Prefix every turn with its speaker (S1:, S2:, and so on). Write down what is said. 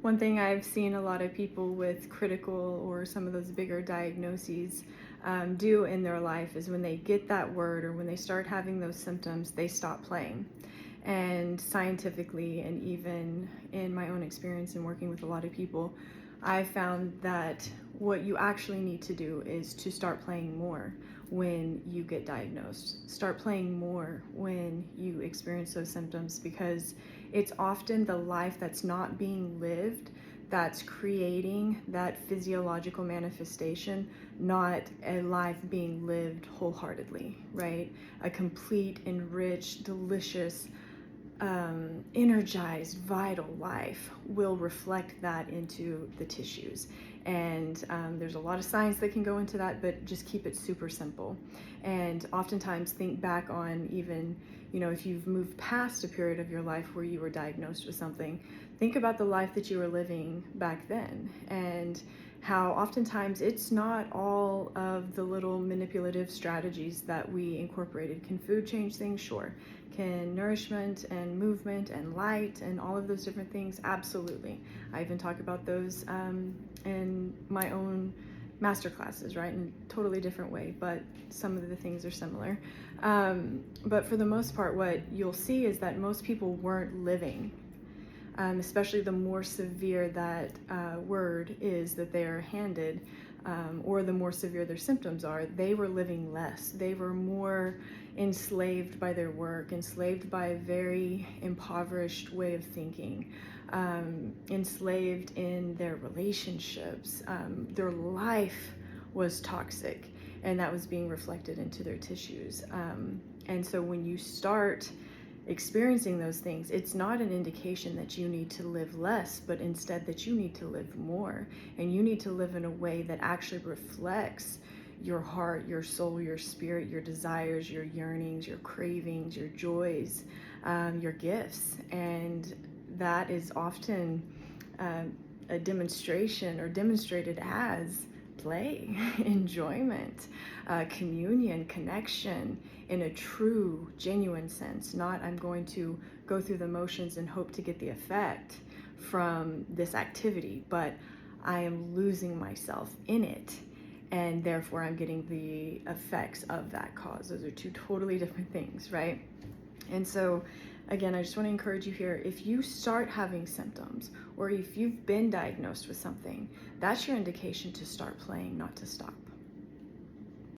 S1: One thing I've seen a lot of people with critical or some of those bigger diagnoses do in their life is when they get that word or when they start having those symptoms, they stop playing. And scientifically, and even in my own experience in working with a lot of people, I found that what you actually need to do is to start playing more when you get diagnosed. Start playing more when you experience those symptoms, because it's often the life that's not being lived that's creating that physiological manifestation, not a life being lived wholeheartedly, right? A complete, enriched, delicious, energized, vital life will reflect that into the tissues. And there's a lot of science that can go into that, but just keep it super simple. And oftentimes think back on even, if you've moved past a period of your life where you were diagnosed with something, think about the life that you were living back then, and how oftentimes it's not all of the little manipulative strategies that we incorporated. Can food change things? Sure. Can nourishment and movement and light and all of those different things? Absolutely. I even talk about those in my own master classes, right? In a totally different way, but some of the things are similar. But for the most part, what you'll see is that most people weren't living, especially the more severe that word is that they are handed, or the more severe their symptoms are, they were living less. They were more enslaved by their work, enslaved by a very impoverished way of thinking, enslaved in their relationships. Their life was toxic, and that was being reflected into their tissues. And so when you start experiencing those things, it's not an indication that you need to live less, but instead that you need to live more. And you need to live in a way that actually reflects your heart, your soul, your spirit, your desires, your yearnings, your cravings, your joys, your gifts. And that is often a demonstration or demonstrated as play, enjoyment, communion, connection in a true, genuine sense. Not I'm going to go through the motions and hope to get the effect from this activity, but I am losing myself in it, and therefore I'm getting the effects of that cause. Those are two totally different things, right? And so, again, I just want to encourage you here, if you start having symptoms or if you've been diagnosed with something, that's your indication to start playing, not to stop.